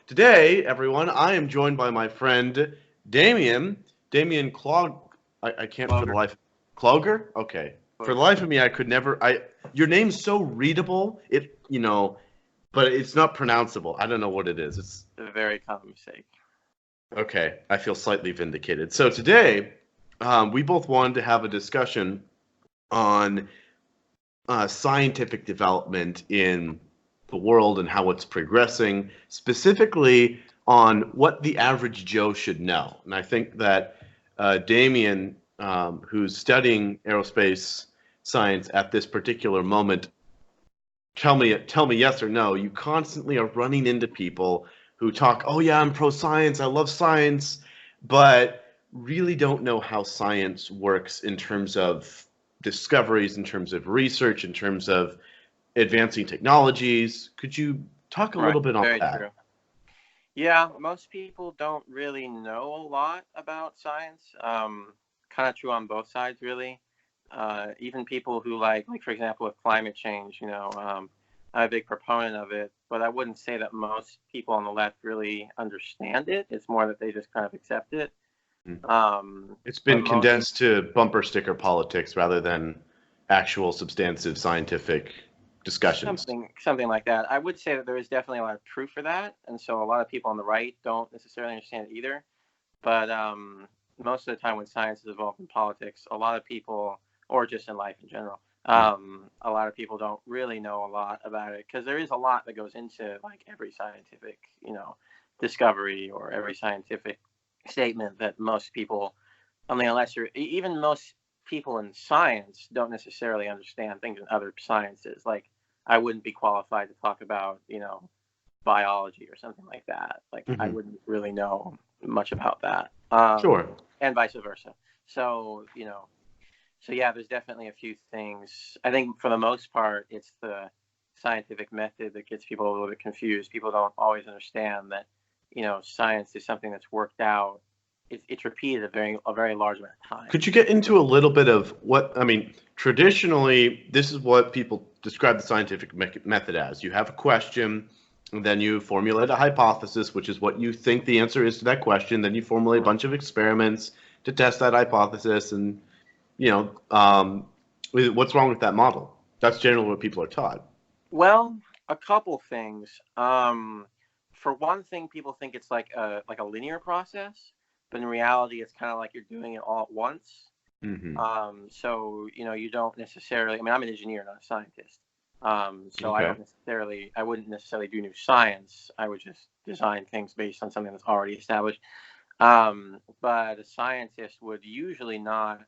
Today, everyone, I am joined by my friend Damian. Damian I can't for the Clogher. life. Clogher? Okay. For the Clogher. life of me, I could never. Your name's so readable. But it's not pronounceable. I don't know what it is. It's A very common mistake. okay. I feel slightly vindicated. So today, we both wanted to have a discussion on scientific development in the world and how it's progressing, specifically on what the average Joe should know. And I think that Damian, who's studying aerospace science at this particular moment, tell me yes or no. You constantly are running into people who talk, "Oh yeah, I'm pro science. I love science," but really don't know how science works in terms of discoveries, in terms of research, in terms of advancing technologies. Could you talk a Right. little bit on Very that? true. Yeah, most people don't really know a lot about science. Kind of true on both sides, really. Even people who like for example, with climate change, I'm a big proponent of it, but I wouldn't say that most people on the left really understand it. It's more that they just kind of accept it. It's But been most condensed to bumper sticker politics rather than actual substantive scientific discussions. something like that. I would say that there is definitely a lot of truth for that, and so a lot of people on the right don't necessarily understand it either. But most of the time, when science is involved in politics, a lot of people, or just in life in general, a lot of people don't really know a lot about it because there is a lot that goes into like every scientific, discovery or every scientific statement that most people, I mean, unless you're even most people in science don't necessarily understand things in other sciences. Like I wouldn't be qualified to talk about, biology or something like that. Like I Hmm. wouldn't really know much about that, Sure. and vice versa. So so yeah, there's definitely a few things. I think for the most part, it's the scientific method that gets people a little bit confused. People don't always understand that science is something that's worked out. It's repeated a very large amount of Could you times. get into a little bit of what, I mean, traditionally, this is what people describe the scientific method as. You have a question, and then you formulate a hypothesis, which is what you think the answer is to that question. Then you formulate a Mhm. bunch of experiments to test that hypothesis. And, you know, um, what's wrong with that model? That's generally what people are taught. Well, a couple things. For one thing, people think it's like a linear process, but in reality, it's kind of like you're doing it all at once. Hmm. So you don't necessarily. I mean, I'm an engineer, not a scientist. So Okay. I wouldn't necessarily do new science. I would just design things based on something that's already established. But a scientist would usually not.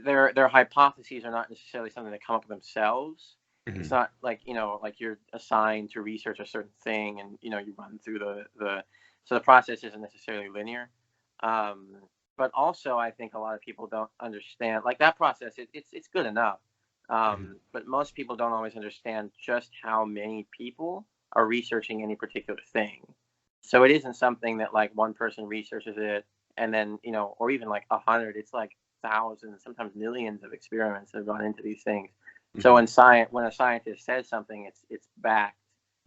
Their hypotheses are not necessarily something they come up with themselves. It's Hmm. not like like you're assigned to research a certain thing, and you run through the so the process isn't necessarily linear. Um, but also, I think a lot of people don't understand like that process. It's good enough, but most people don't always understand just how many people are researching any particular thing. So it isn't something that like one person researches it and then or even like 100. It's like thousands, sometimes millions of experiments that have gone into these things. So Hmm. when a scientist says something, it's backed.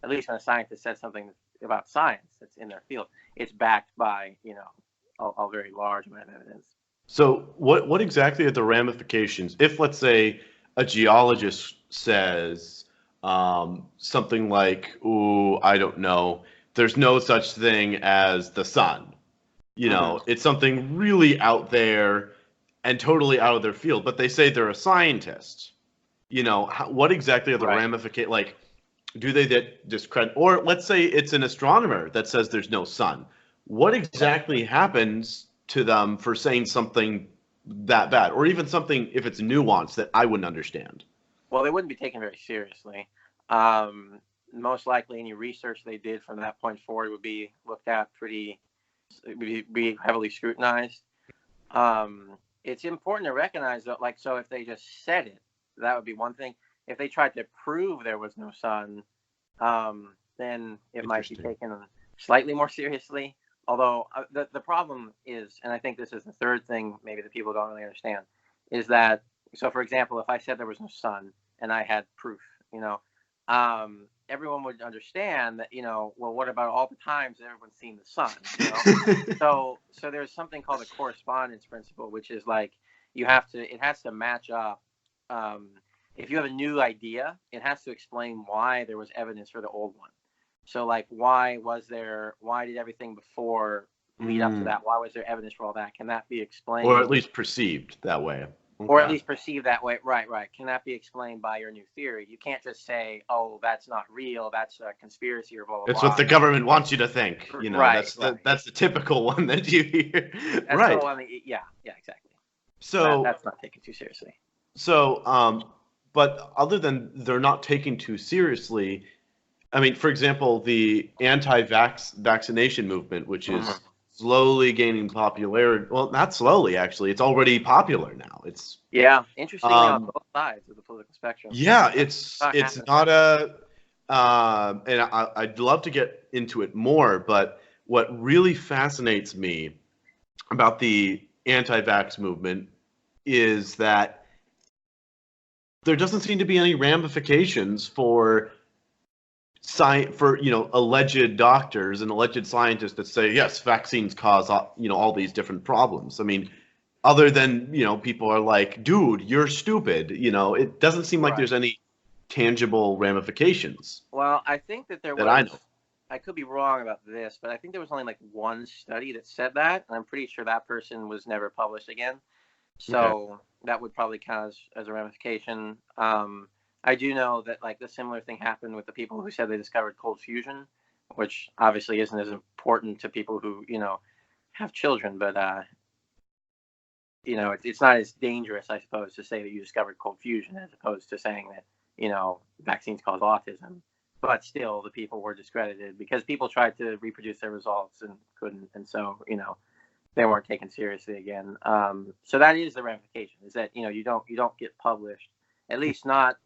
At least when a scientist says something about science that's in their field, it's backed by a very large amount of evidence. So, what exactly are the ramifications if, let's say, a geologist says something like, "Ooh, I don't know, there's no such thing as the sun." Hmm. It's something really out there and totally out of their field, but they say they're a scientist. What exactly are the Right. ramifications? Like, do they get discredit? Or let's say it's an astronomer that says there's no sun. What Right. exactly happens to them for saying something that bad, or even something if it's nuanced that I wouldn't understand? Well, they wouldn't be taken very seriously. Um, Most likely, any research they did from that point forward would be looked at be heavily scrutinized. It's important to recognize that, like, so if they just said it, that would be one thing. If they tried to prove there was no sun, then it might be Interesting. taken slightly more seriously. Although the problem is, and I think this is the third thing maybe that people don't really understand, is that so for example, if I said there was no sun and I had proof, you know, everyone would understand that, well, what about all the times that everyone's seen the sun? So there's something called the correspondence principle, which is like it has to match up. If you have a new idea, it has to explain why there was evidence for the old one. So like, why did everything before lead up to that? Why was there evidence for all that? Can that be explained? Or at least perceived that way. Okay. Or at least perceived that way. Right. Can that be explained by your new theory? You can't just say, oh, that's not real, that's a conspiracy, or blah, blah, blah. It's what the government wants you to think. That's the typical one that you hear. That's right. Yeah, exactly. So that's not taken too seriously. So, but other than they're not taken too seriously, I mean, for example, the anti-vaccination movement, which is slowly gaining popularity. Well, not slowly, actually. It's already popular now. It's interestingly on both sides of the political spectrum. Yeah, it's not a, and I'd love to get into it more, but what really fascinates me about the anti-vax movement is that there doesn't seem to be any ramifications for alleged doctors and alleged scientists that say, yes, vaccines cause, all these different problems. I mean, other than, people are like, dude, you're stupid. It doesn't seem like there's any tangible ramifications. Well, I think that there was, I know. I could be wrong about this, but I think there was only like one study that said that. And I'm pretty sure that person was never published again. So that would probably count as a ramification. I do know that like the similar thing happened with the people who said they discovered cold fusion, which obviously isn't as important to people who, have children, but, it's not as dangerous, I suppose, to say that you discovered cold fusion as opposed to saying that, vaccines cause autism. But still, the people were discredited because people tried to reproduce their results and couldn't. And so, they weren't taken seriously again. So that is the ramification, is that, you don't get published, at least not.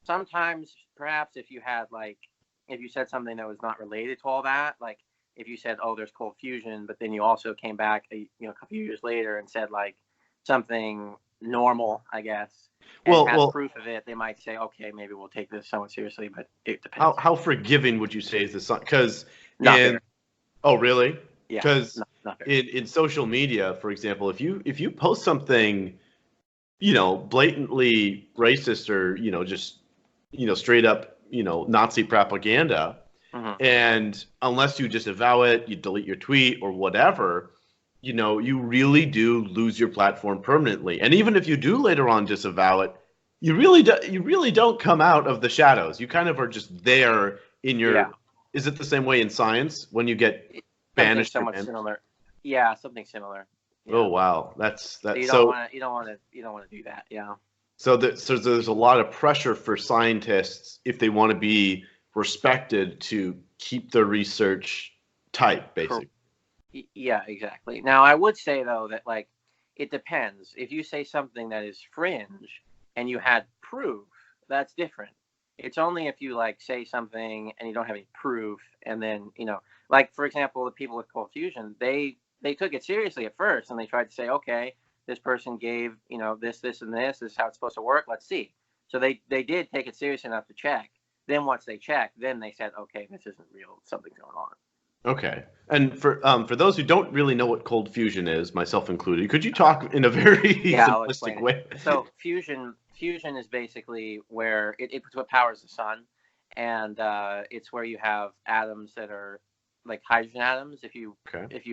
Sometimes, perhaps, if you said something that was not related to all that, like if you said, oh, there's cold fusion, but then you also came back, a couple years later and said like something normal, I guess, and had proof of it, they might say, okay, maybe we'll take this somewhat seriously, but it depends. How forgiving would you say is this? Because oh, really? Yeah. Because in social media, for example, if you post something, blatantly racist or just straight up, Nazi propaganda. And unless you just avow it, you delete your tweet or whatever, you really do lose your platform permanently. And even if you do later on disavow it, you really don't come out of the shadows. You kind of are just there in your. Yeah. Is it the same way in science when you get banished? Somewhat similar. Yeah, something similar. Yeah. Oh wow, that's. So you don't want to do that. Yeah. So there's a lot of pressure for scientists, if they want to be respected, to keep their research tight, basically. Yeah, exactly. Now, I would say, though, that, like, it depends. If you say something that is fringe and you had proof, that's different. It's only if you, like, say something and you don't have any proof, and then, like, for example, the people with cold fusion, they took it seriously at first, and they tried to say, okay, this person gave, this, and this is how it's supposed to work. Let's see. So they did take it serious enough to check. Then once they checked, then they said, okay, this isn't real. Something's going on. Okay. And for those who don't really know what cold fusion is, myself included, could you talk in a very simplistic way? So fusion is basically where it's what powers the sun. And it's where you have atoms that are like hydrogen atoms. If you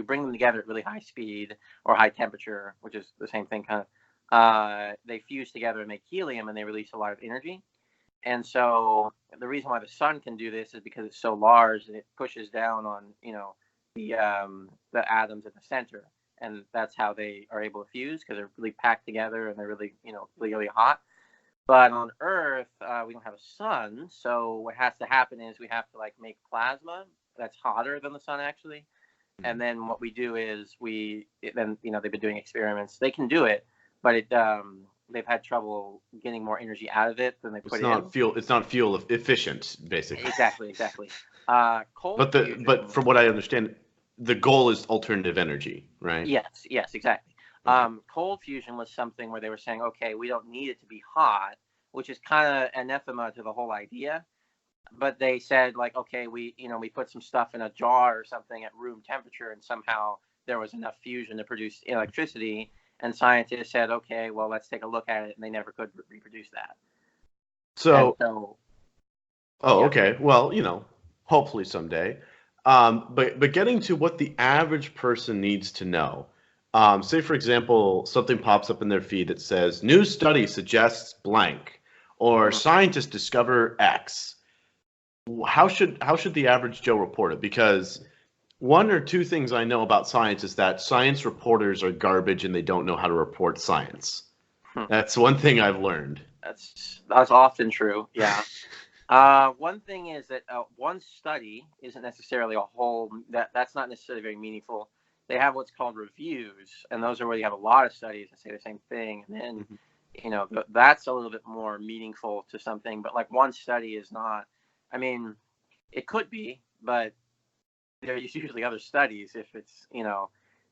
bring them together at really high speed or high temperature, which is the same thing kind of, they fuse together and make helium, and they release a lot of energy. And so the reason why the sun can do this is because it's so large and it pushes down on, the atoms at the center. And that's how they are able to fuse, because they're really packed together and they're really, really, really hot. But on Earth, we don't have a sun. So what has to happen is we have to like make plasma that's hotter than the sun actually. And then what we do is they've been doing experiments. They can do it, but they've had trouble getting more energy out of it than they put in. It's not fuel efficient, basically. Exactly. But from what I understand, the goal is alternative energy, right? Yes, exactly. Cold fusion was something where they were saying, okay, we don't need it to be hot, which is kind of anathema to the whole idea. but they said like, okay, we put some stuff in a jar or something at room temperature, and somehow there was enough fusion to produce electricity. And scientists said, okay, well, let's take a look at it, and they never could reproduce that. So, oh, yeah. Okay. Well, hopefully someday. But getting to what the average person needs to know. Say, for example, something pops up in their feed that says, "New study suggests blank," or "Scientists discover X." How should the average Joe report it? Because one or two things I know about science is that science reporters are garbage and they don't know how to report science. That's one thing I've learned. That's often true. Yeah. One thing is that one study isn't necessarily a whole. That's not necessarily very meaningful. They have what's called reviews, and those are where you have a lot of studies that say the same thing, and then that's a little bit more meaningful to something. But like one study is not. I mean, it could be, but there's usually other studies if it's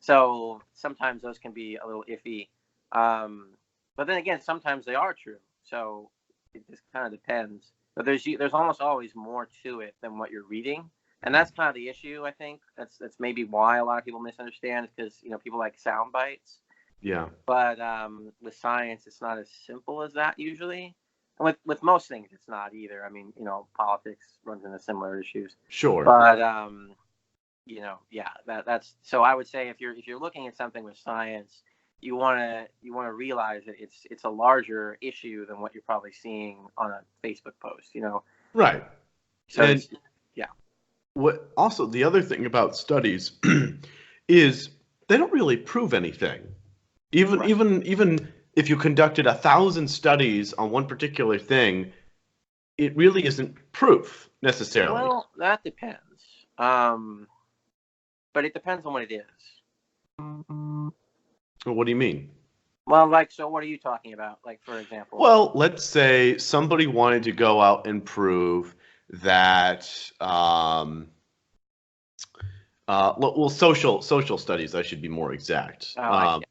So sometimes those can be a little iffy. But then again, sometimes they are true. So it just kind of depends. But there's almost always more to it than what you're reading, and that's kind of the issue. I think that's maybe why a lot of people misunderstand, is because people like sound bites. Yeah. But with science, it's not as simple as that usually. And with most things, it's not either. I mean, politics runs into similar issues. Sure. But yeah, that's so. I would say if you're looking at something with science, you want to realize that it's a larger issue than what you're probably seeing on a Facebook post. Right. So and yeah. What also the other thing about studies is they don't really prove anything. Even if you conducted 1,000 studies on one particular thing, it really isn't proof necessarily. Well, that depends. But it depends on what it is. What do you mean? Well, so what are you talking about? Like, for example? Well, let's say somebody wanted to go out and prove that, social studies, I should be more exact. Okay,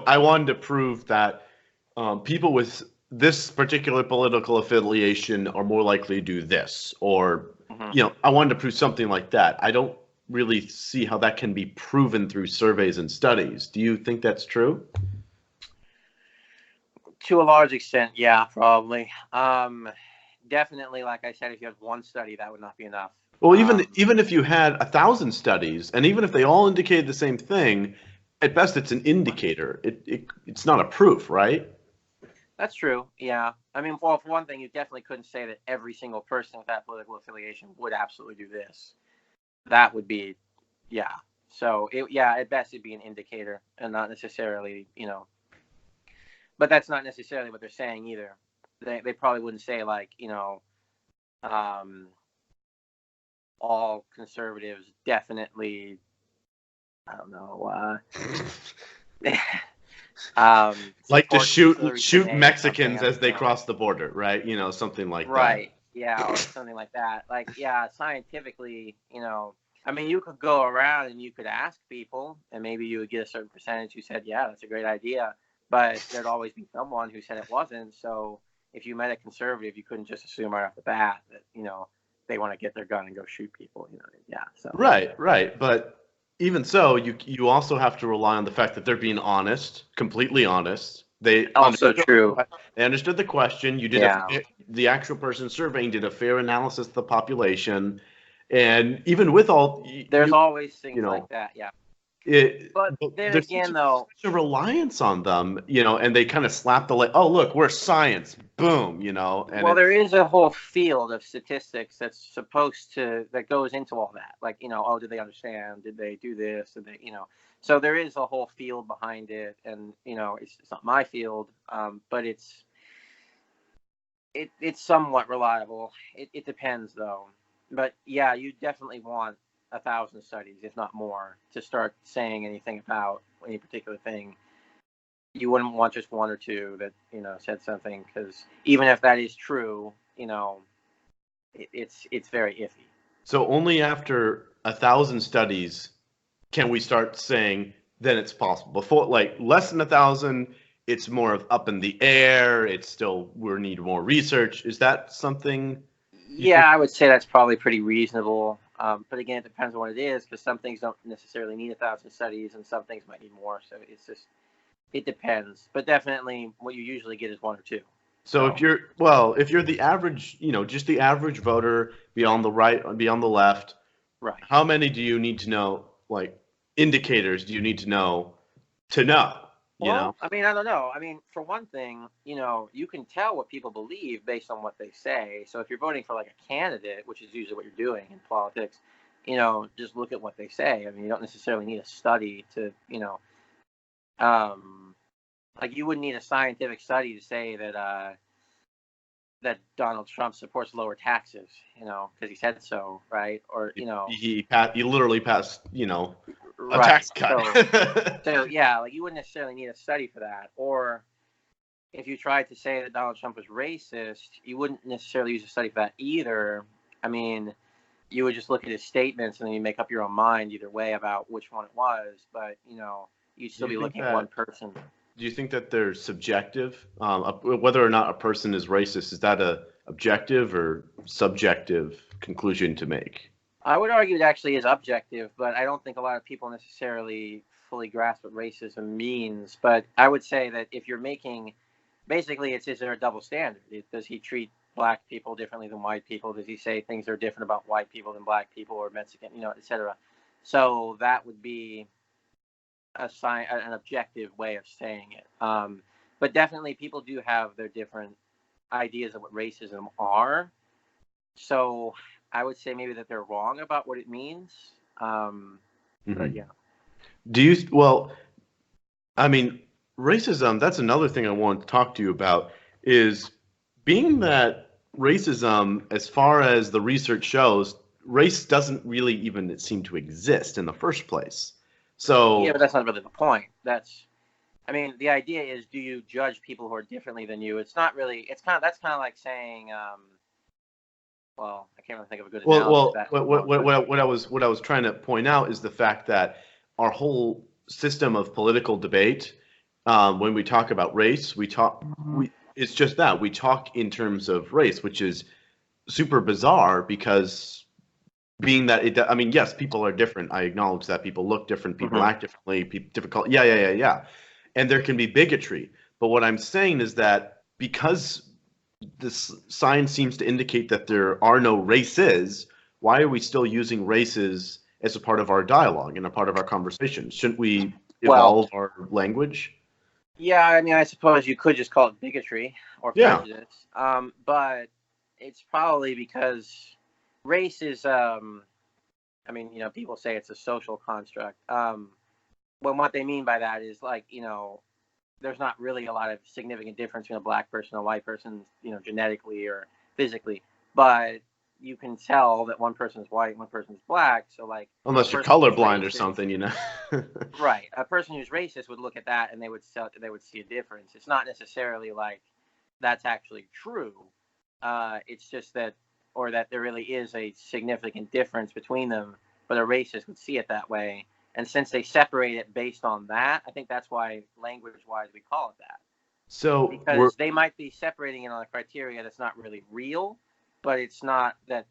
I wanted to prove that people with this particular political affiliation are more likely to do this, or, I wanted to prove something like that. I don't really see how that can be proven through surveys and studies. Do you think that's true? To a large extent, yeah, probably. Definitely, like I said, if you had one study, that would not be enough. Well, even if you had 1,000 studies, and even if they all indicated the same thing, at best it's an indicator. It's not a proof, right? That's true. Yeah. I mean, well, for one thing, you definitely couldn't say that every single person with that political affiliation would absolutely do this. That would be, yeah. So at best it'd be an indicator, and not necessarily, But that's not necessarily what they're saying either. They probably wouldn't say like, all conservatives definitely, I don't know, like to shoot Mexicans as they cross the border, right? Something like that. Right. Yeah, or something like that. Like, yeah, scientifically, I mean, you could go around and you could ask people, and maybe you would get a certain percentage who said, yeah, that's a great idea. But there'd always be someone who said it wasn't. So if you met a conservative, you couldn't just assume right off the bat that, they want to get their gun and go shoot people. Yeah. So. Right. But even so, you also have to rely on the fact that they're being honest, completely honest. They true. They understood the question. You did the actual person surveying did a fair analysis of the population, and even with all, there's always things like that. Yeah. But then again, though, such a reliance on them, and they kind of slap the oh, look, we're science, boom, And well, there is a whole field of statistics that goes into all that. Like, oh, did they understand? Did they do this? Did they, So there is a whole field behind it, and it's not my field, but it's somewhat reliable. It depends, though. But yeah, you definitely want 1,000 studies, if not more, to start saying anything about any particular thing. You wouldn't want just one or two that said something, because even if that is true, it's very iffy. So only after 1,000 studies can we start saying then it's possible. Before, like less than 1,000, it's more of up in the air. It's still we need more research. Is that something? You think? Yeah, I would say that's probably pretty reasonable. But again, it depends on what it is, because some things don't necessarily need 1,000 studies, and some things might need more. So it depends. But definitely, what you usually get is one or two. So So if you're the average, just the average voter, be on the right, be on the left, right. how many do you need to know, like indicators do you need to know, you know? Well, I mean, I don't know. I mean, for one thing, you can tell what people believe based on what they say. So if you're voting for like a candidate, which is usually what you're doing in politics, just look at what they say. I mean, you don't necessarily need a study to, um, like you wouldn't need a scientific study to say that Donald Trump supports lower taxes, because he said so, right? Or, He literally passed, a right. tax cut. So yeah, like you wouldn't necessarily need a study for that. Or if you tried to say that Donald Trump was racist, you wouldn't necessarily use a study for that either. I mean, you would just look at his statements and then you make up your own mind either way about which one it was. But you'd Do still you be think looking at one that person. do you think that they're subjective? Whether or not a person is racist, is that a objective or subjective conclusion to make? I would argue it actually is objective, but I don't think a lot of people necessarily fully grasp what racism means. But I would say that if you're making, basically, is there a double standard? Does he treat black people differently than white people? Does he say things are different about white people than black people or Mexican, etc.? So that would be an objective way of saying it. But definitely, people do have their different ideas of what racism are. So I would say maybe that they're wrong about what it means. But Hmm. yeah. Well, I mean, racism, that's another thing I want to talk to you about, is being that racism, as far as the research shows, race doesn't really even seem to exist in the first place. Yeah, So, but that's not really the point. I mean, the idea is, do you judge people who are differently than you? It's not really, that's kind of like saying, well, I can't really think of a good well, analogy for well, that at the moment, but what I was trying to point out is the fact that our whole system of political debate, when we talk about race, it's just that we talk in terms of race, which is super bizarre because being that I mean, yes, people are different. I acknowledge that people look different, people Mhm. act differently, difficult. Yeah. And there can be bigotry. But what I'm saying is that because this science seems to indicate that there are no races, why are we still using races as a part of our dialogue and a part of our conversation? Shouldn't we Well, evolve our language? yeah, I mean, I suppose you could just call it bigotry or Yeah. prejudice, but it's probably because race is, I mean, people say it's a social construct. When what they mean by that is like, there's not really a lot of significant difference between a black person and a white person, genetically or physically, but you can tell that one person is white and one person is black. So like a Unless you're person who's colorblind or racist, something. right? A person who's racist would look at that and they would see a difference. It's not necessarily like that's actually true. It's just that, or that there really is a significant difference between them, but a racist would see it that way. And since they separate it based on that, I think that's why language-wise we call it that. So we're Because they might be separating it on a criteria that's not really real, but it's not that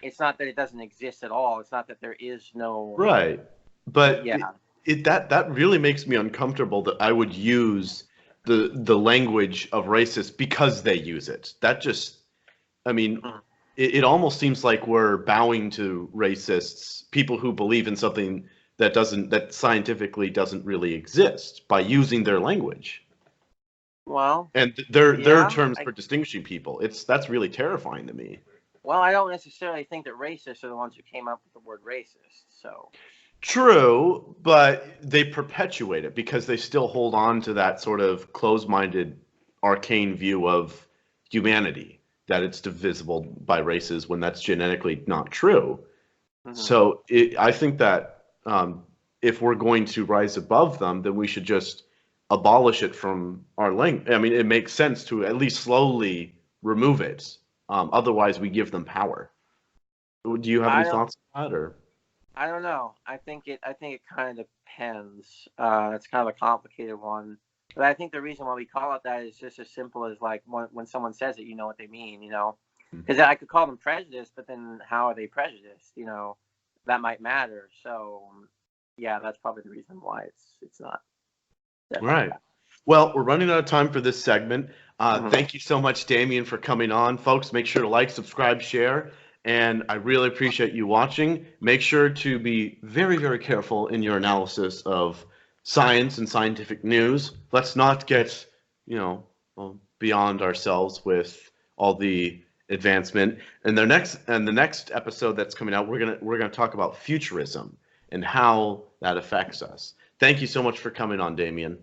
it doesn't exist at all. It's not that there is no, right, but yeah. that really makes me uncomfortable that I would use the language of racist because they use it. That just, I mean, Mm. it almost seems like we're bowing to racists, people who believe in something that scientifically doesn't really exist by using their language Well, and their yeah. terms for distinguishing people. That's really terrifying to me. Well, I don't necessarily think that racists are the ones who came up with the word racist. So, True, but they perpetuate it because they still hold on to that sort of closed-minded, arcane view of humanity, that it's divisible by races when that's genetically not true. mhm. So I think that if we're going to rise above them, then we should just abolish it from our language. I mean, it makes sense to at least slowly remove it. Otherwise, we give them power. Do you have I any don't. thoughts on that, or? I don't know. I think it kind of depends. It's kind of a complicated one, but I think the reason why we call it that is just as simple as like when someone says it, you know what they mean. Because I could call them prejudiced, but then how are they prejudiced? That might matter. So, yeah, that's probably the reason why it's not. Right. Well, we're running out of time for this segment. Thank you so much, Damian, for coming on. Folks, make sure to like, subscribe, share, and I really appreciate you watching. Make sure to be very, very careful in your analysis of science and scientific news. Let's not get, beyond ourselves with all the advancement. And the next episode that's coming out, we're gonna talk about futurism and how that affects us. Thank you so much for coming on, Damian.